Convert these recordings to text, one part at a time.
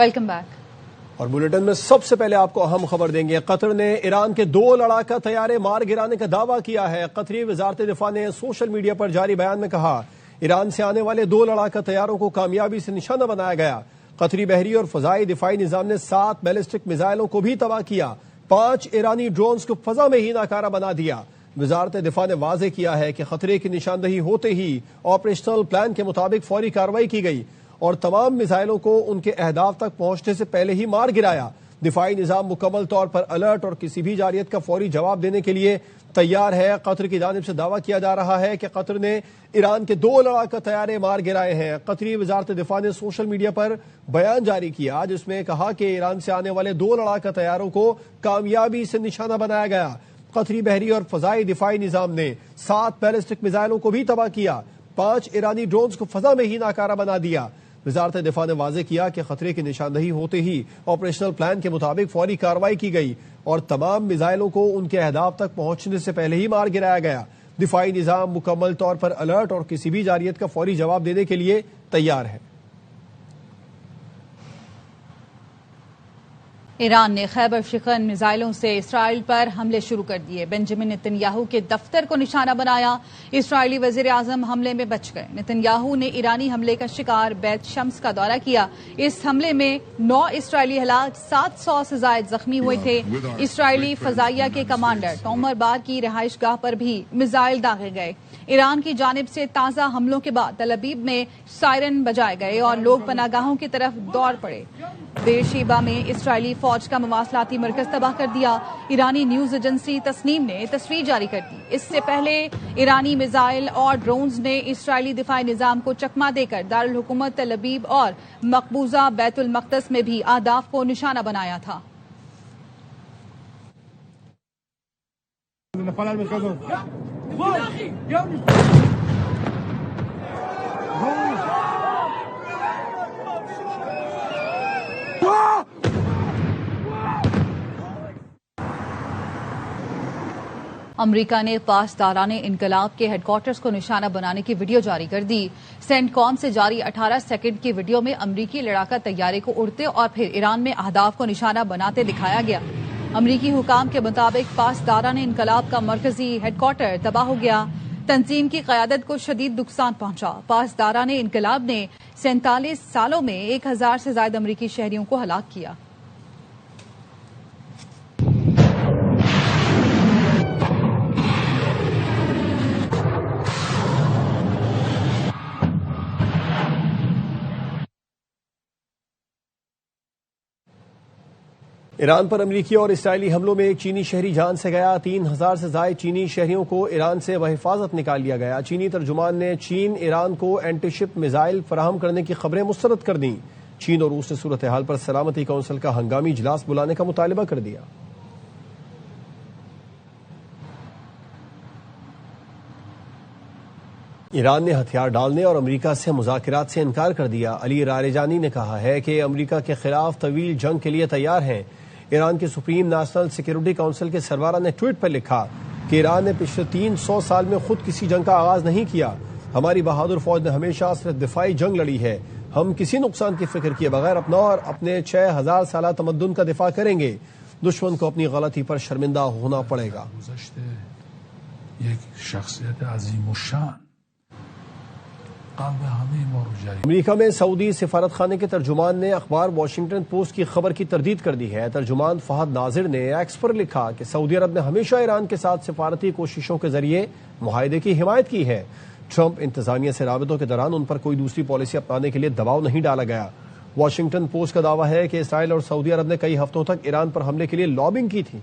Welcome back. اور bulletin میں سب سے پہلے آپ کو اہم خبر دیں گے۔ قطر نے ایران کے 2 لڑاکا طیارے مار گرانے کا دعویٰ کیا ہے۔ قطری وزارت دفاع نے سوشل میڈیا پر جاری بیان میں کہا ایران سے آنے والے 2 لڑاکا طیاروں کو کامیابی سے نشانہ بنایا گیا۔ قطری بحری اور فضائی دفاعی نظام نے 7 بیلسٹک میزائلوں کو بھی تباہ کیا، 5 ایرانی ڈرونز کو فضا میں ہی ناکارہ بنا دیا۔ وزارت دفاع نے واضح کیا ہے کہ خطرے کی نشاندہی ہوتے ہی آپریشنل پلان کے مطابق فوری کارروائی کی گئی اور تمام میزائلوں کو ان کے اہداف تک پہنچنے سے پہلے ہی مار گرایا۔ دفاعی نظام مکمل طور پر الرٹ اور کسی بھی جارحیت کا فوری جواب دینے کے لیے تیار ہے۔ قطر کی جانب سے دعویٰ کیا جا رہا ہے کہ قطر نے ایران کے 2 لڑاکا طیارے مار گرائے ہیں۔ قطری وزارت دفاع نے سوشل میڈیا پر بیان جاری کیا جس میں کہا کہ ایران سے آنے والے 2 لڑاکا طیاروں کو کامیابی سے نشانہ بنایا گیا۔ قطری بحری اور فضائی دفاعی نظام نے 7 بیلسٹک میزائلوں کو بھی تباہ کیا، 5 ایرانی ڈرونز کو فضا میں ہی ناکارہ بنا دیا۔ وزارت دفاع نے واضح کیا کہ خطرے کی نشاندہی ہوتے ہی آپریشنل پلان کے مطابق فوری کارروائی کی گئی اور تمام میزائلوں کو ان کے اہداف تک پہنچنے سے پہلے ہی مار گرایا گیا۔ دفاعی نظام مکمل طور پر الرٹ اور کسی بھی جارحیت کا فوری جواب دینے کے لیے تیار ہے۔ ایران نے خیبر شکن میزائلوں سے اسرائیل پر حملے شروع کر دیے۔ بنجامن نتن یاہو کے دفتر کو نشانہ بنایا، اسرائیلی وزیر اعظم حملے میں بچ گئے۔ نتن یاہو نے ایرانی حملے کا شکار بیت شمس کا دورہ کیا۔ اس حملے میں 9 اسرائیلی ہلاک، 700 سے زائد زخمی ہوئے تھے۔ اسرائیلی فضائیہ کے کمانڈر تومر بار کی رہائش گاہ پر بھی میزائل داغے گئے۔ ایران کی جانب سے تازہ حملوں کے بعد تل ابیب میں سائرن بجائے گئے اور لوگ پناہ گاہوں کی طرف دوڑ پڑے۔ بیرشیبا میں اسرائیلی فوج کا مواصلاتی مرکز تباہ کر دیا۔ ایرانی نیوز ایجنسی تسنیم نے تصویر جاری کر دی۔ اس سے پہلے ایرانی میزائل اور ڈرونز نے اسرائیلی دفاعی نظام کو چکما دے کر دارالحکومت تل ابیب اور مقبوضہ بیت المقدس میں بھی اہداف کو نشانہ بنایا تھا۔ امریکہ نے پاسداران انقلاب کے ہیڈ کوارٹرز کو نشانہ بنانے کی ویڈیو جاری کر دی۔ سینٹ کام سے جاری 18 سیکنڈ کی ویڈیو میں امریکی لڑاکا طیارے کو اڑتے اور پھر ایران میں اہداف کو نشانہ بناتے دکھایا گیا۔ امریکی حکام کے مطابق پاسداران انقلاب کا مرکزی ہیڈ کوارٹر تباہ ہو گیا۔ تنظیم کی قیادت کو شدید نقصان پہنچا۔ پاسداران انقلاب نے 47 سالوں میں 1000 سے زائد امریکی شہریوں کو ہلاک کیا۔ ایران پر امریکی اور اسرائیلی حملوں میں ایک چینی شہری جان سے گیا۔ 3000 سے زائد چینی شہریوں کو ایران سے بحفاظت نکال لیا گیا۔ چینی ترجمان نے چین ایران کو اینٹی شپ میزائل فراہم کرنے کی خبریں مسترد کر دیں۔ چین اور روس نے صورتحال پر سلامتی کونسل کا ہنگامی اجلاس بلانے کا مطالبہ کر دیا۔ ایران نے ہتھیار ڈالنے اور امریکہ سے مذاکرات سے انکار کر دیا۔ علی راریجانی نے کہا ہے کہ امریکہ کے خلاف طویل جنگ کے لیے تیار ہیں۔ ایران کے سپریم نیشنل سیکیورٹی کونسل کے سربراہ نے ٹویٹ پر لکھا کہ ایران نے پچھلے 300 سال میں خود کسی جنگ کا آغاز نہیں کیا۔ ہماری بہادر فوج نے ہمیشہ صرف دفاعی جنگ لڑی ہے۔ ہم کسی نقصان کی فکر کیے بغیر اپنا اور اپنے 6000 سالہ تمدن کا دفاع کریں گے۔ دشمن کو اپنی غلطی پر شرمندہ ہونا پڑے گا۔ ایک شخصیت عظیم الشان امریکہ میں سعودی سفارت خانے کے ترجمان نے اخبار واشنگٹن پوسٹ کی خبر کی تردید کر دی ہے۔ ترجمان فہد ناظر نے ایکس پر لکھا کہ سعودی عرب نے ہمیشہ ایران کے ساتھ سفارتی کوششوں کے ذریعے معاہدے کی حمایت کی ہے۔ ٹرمپ انتظامیہ سے رابطوں کے دوران ان پر کوئی دوسری پالیسی اپنانے کے لیے دباؤ نہیں ڈالا گیا۔ واشنگٹن پوسٹ کا دعویٰ ہے کہ اسرائیل اور سعودی عرب نے کئی ہفتوں تک ایران پر حملے کے لیے لابنگ کی تھی۔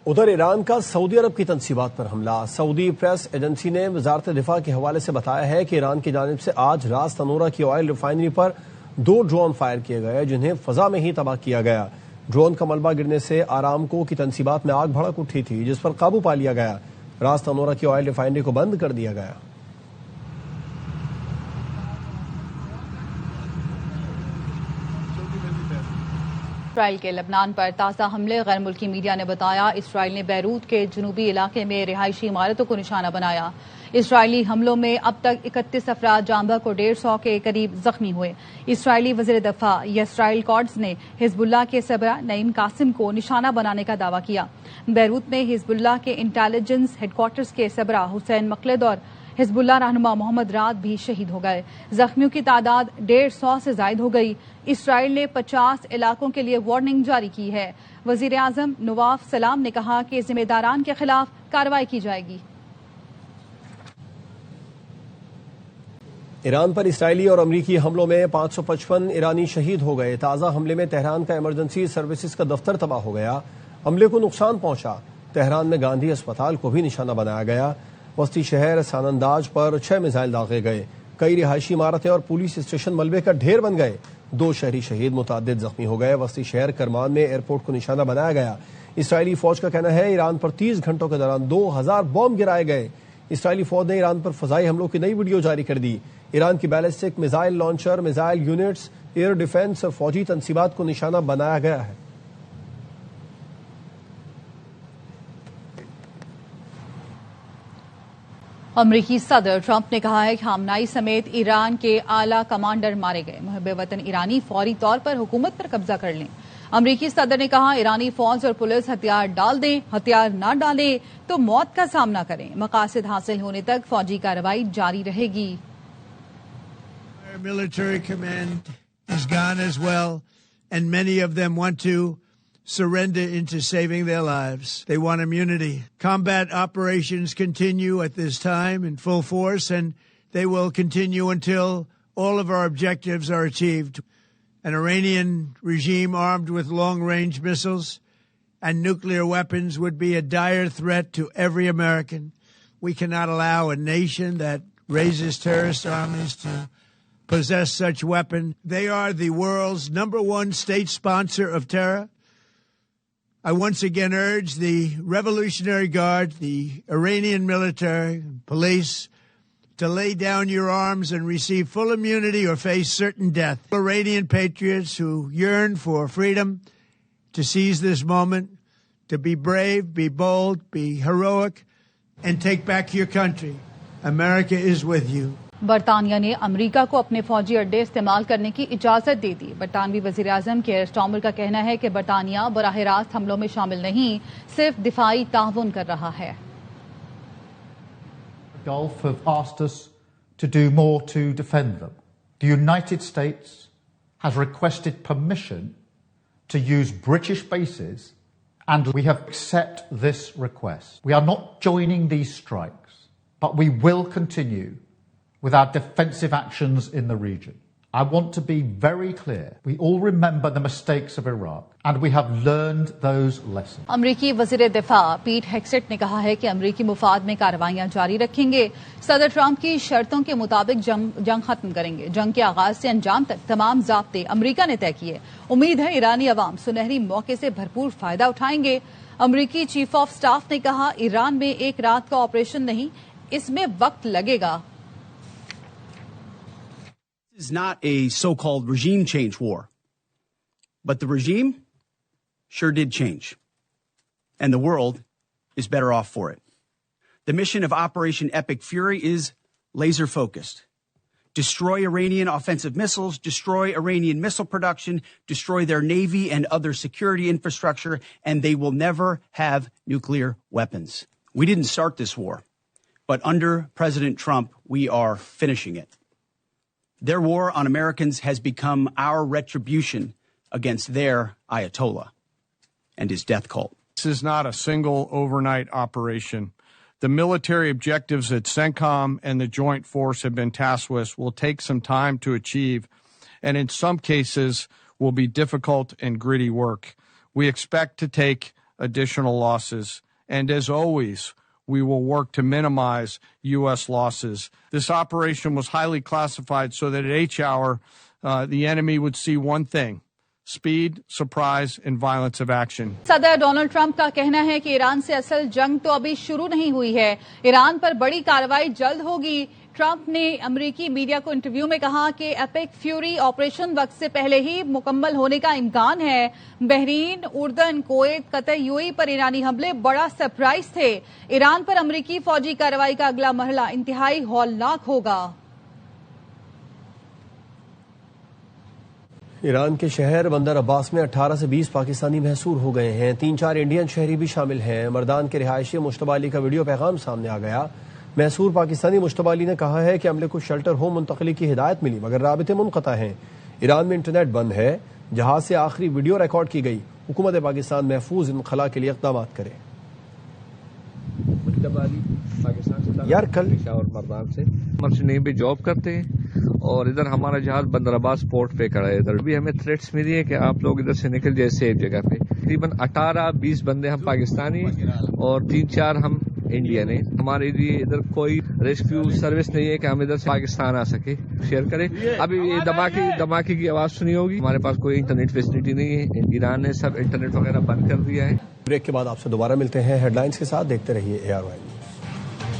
ادھر ایران کا سعودی عرب کی تنصیبات پر حملہ۔ سعودی پریس ایجنسی نے وزارت دفاع کے حوالے سے بتایا ہے کہ ایران کی جانب سے آج راس تنورہ کی آئل ریفائنری پر 2 ڈرون فائر کیے گئے جنہیں فضا میں ہی تباہ کیا گیا۔ ڈرون کا ملبہ گرنے سے آرامکو کی تنصیبات میں آگ بھڑک اٹھی تھی جس پر قابو پا لیا گیا۔ راس تنورہ کی آئل ریفائنری کو بند کر دیا گیا۔ اسرائیل کے لبنان پر تازہ حملے۔ غیر ملکی میڈیا نے بتایا اسرائیل نے بیروت کے جنوبی علاقے میں رہائشی عمارتوں کو نشانہ بنایا۔ اسرائیلی حملوں میں اب تک 31 افراد جاں بحق اور 150 کے قریب زخمی ہوئے. اسرائیلی وزیر دفاع یسرائیل کاٹز نے حزب اللہ کے سربراہ نعیم قاسم کو نشانہ بنانے کا دعویٰ کیا. بیروت میں حزب اللہ کے انٹیلیجنس ہیڈ کوارٹرز کے سربراہ حسین مقلد اور حزب اللہ رہنما محمد رات بھی شہید ہو گئے. زخمیوں کی تعداد 150 سے زائد ہو گئی. اسرائیل نے 50 علاقوں کے لیے وارننگ جاری کی ہے. وزیر اعظم نواف سلام نے کہا کہ ذمہ داران کے خلاف کارروائی کی جائے گی. ایران پر اسرائیلی اور امریکی حملوں میں 555 ایرانی شہید ہو گئے. تازہ حملے میں تہران کا ایمرجنسی سروسز کا دفتر تباہ ہو گیا. عملے کو نقصان پہنچا. تہران میں گاندھی اسپتال کو بھی نشانہ بنایا گیا. وسطی شہر ساننداج پر 6 میزائل داغے گئے. کئی رہائشی عمارتیں اور پولیس اسٹیشن ملبے کا ڈھیر بن گئے. 2 شہری شہید، متعدد زخمی ہو گئے. وسطی شہر کرمان میں ایئرپورٹ کو نشانہ بنایا گیا. اسرائیلی فوج کا کہنا ہے ایران پر 30 گھنٹوں کے دوران 2000 بم گرائے گئے. اسرائیلی فوج نے ایران پر فضائی حملوں کی نئی ویڈیو جاری کر دی. ایران کی ballistic missile launcher, missile units, air defence اور فوجی تنصیبات کو نشانہ بنایا گیا ہے. امریکی صدر ٹرمپ نے کہا ہے کہ خامنائی سمیت ایران کے اعلیٰ کمانڈر مارے گئے. محب وطن ایرانی فوری طور پر حکومت پر قبضہ کر لیں. امریکی صدر نے کہا ایرانی فوج اور پولیس ہتھیار ڈال دیں، ہتھیار نہ ڈالیں تو موت کا سامنا کریں. مقاصد حاصل ہونے تک فوجی کارروائی جاری رہے گی. Military command is gone as well, and many of them want to surrender into saving their lives. They want immunity. Combat operations continue at this time in full force, and they will continue until all of our objectives are achieved. An Iranian regime armed with long-range missiles and nuclear weapons would be a dire threat to every American. We cannot allow a nation that raises terrorist armies to possess such weapons. They are the world's #1 state sponsor of terror. I once again urge the Revolutionary Guard, the Iranian military, police, to lay down your arms and receive full immunity or face certain death. Iranian patriots who yearn for freedom, to seize this moment, to be brave, be bold, be heroic, and take back your country. America is with you. برطانیہ نے امریکہ کو اپنے فوجی اڈے استعمال کرنے کی اجازت دے دی. برطانوی وزیر اعظم کیئر سٹارمر کا کہنا ہے کہ برطانیہ براہ راست حملوں میں شامل نہیں، صرف دفاعی تعاون کر رہا ہے. Gulf have asked us to do more to defend them. The United States has requested permission to use British bases, and we have accepted this request. We are not joining these strikes, but we will continue with our defensive actions in the region. I want to be very clear. We all remember the mistakes of Iraq, and we have learned those lessons. امریکی وزیر دفاع پیٹ ہیکسٹ نے کہا ہے کہ امریکی مفاد میں کارروائیاں جاری رکھیں گے. صدر ٹرمپ کی شرطوں کے مطابق جنگ ختم کریں گے. جنگ کے آغاز سے انجام تک تمام ضابطے امریکہ نے طے کیے. امید ہے ایرانی عوام سنہری موقع سے بھرپور فائدہ اٹھائیں گے. امریکی چیف آف سٹاف نے کہا ایران میں ایک رات کا آپریشن نہیں، اس میں وقت لگے گا. This is not a so-called regime change war, but the regime sure did change, and the world is better off for it. The mission of Operation Epic Fury is laser-focused. Destroy Iranian offensive missiles, destroy Iranian missile production, destroy their navy and other security infrastructure, and they will never have nuclear weapons. We didn't start this war, but under President Trump, we are finishing it. Their war on Americans has become our retribution against their Ayatollah and his death cult. This is not a single overnight operation. The military objectives that CENTCOM and the Joint Force have been tasked with will take some time to achieve, and in some cases will be difficult and gritty work. We expect to take additional losses, and as always, we will work to minimize U.S. losses. This operation was highly classified so that at each hour, the enemy would see one thing: speed, surprise, and violence of action. صدر Donald Trump کا کہنا ہے کہ ایران سے اصل جنگ تو ابھی شروع نہیں ہوئی ہے. ایران پر بڑی کارروائی جلد ہوگی. ٹرمپ نے امریکی میڈیا کو انٹرویو میں کہا کہ ایپک فیوری آپریشن وقت سے پہلے ہی مکمل ہونے کا امکان ہے. بحرین، اردن، کویت، قطر، UAE پر ایرانی حملے بڑا سرپرائز تھے. ایران پر امریکی فوجی کارروائی کا اگلا مرحلہ انتہائی ہولناک ہوگا. ایران کے شہر بندر عباس میں 18 سے 20 پاکستانی محصور ہو گئے ہیں. 3-4 انڈین شہری بھی شامل ہیں. مردان کے رہائشی مشتبہ علی کا ویڈیو پیغام سامنے آ گیا. محصور پاکستانی مشتبہ علی نے کہا ہے کہ عملے کو شیلٹر ہوم منتقلی کی ہدایت ملی مگر رابطے منقطع ہیں. ایران میں انٹرنیٹ بند ہے. جہاز سے آخری ویڈیو ریکارڈ کی گئی. حکومت پاکستان محفوظ انخلا کے لیے اقدامات کرے. یار کل اور مردان سے مرچنٹ پہ جاب کرتے ہیں اور ادھر ہمارا جہاز بندر عباس پورٹ پہ کھڑا ہے. ادھر بھی ہمیں تھریٹس ملی ہے کہ آپ لوگ ادھر سے نکل جائے سیف جگہ پہ. تقریباً 18-20 بندے ہم پاکستانی اور 3-4 ہم انڈین ہیں. ہمارے لیے ادھر کوئی ریسکیو سروس نہیں ہے کہ ہم ادھر سے پاکستان آ سکے. شیئر کریں. ابھی یہ دھماکے کی آواز سنی ہوگی. ہمارے پاس کوئی انٹرنیٹ فیسلٹی نہیں ہے. ایران نے سب انٹرنیٹ وغیرہ بند کر دیا ہے. بریک کے بعد آپ سے دوبارہ ملتے ہیں ہیڈ لائنز کے ساتھ. دیکھتے رہیے ARY.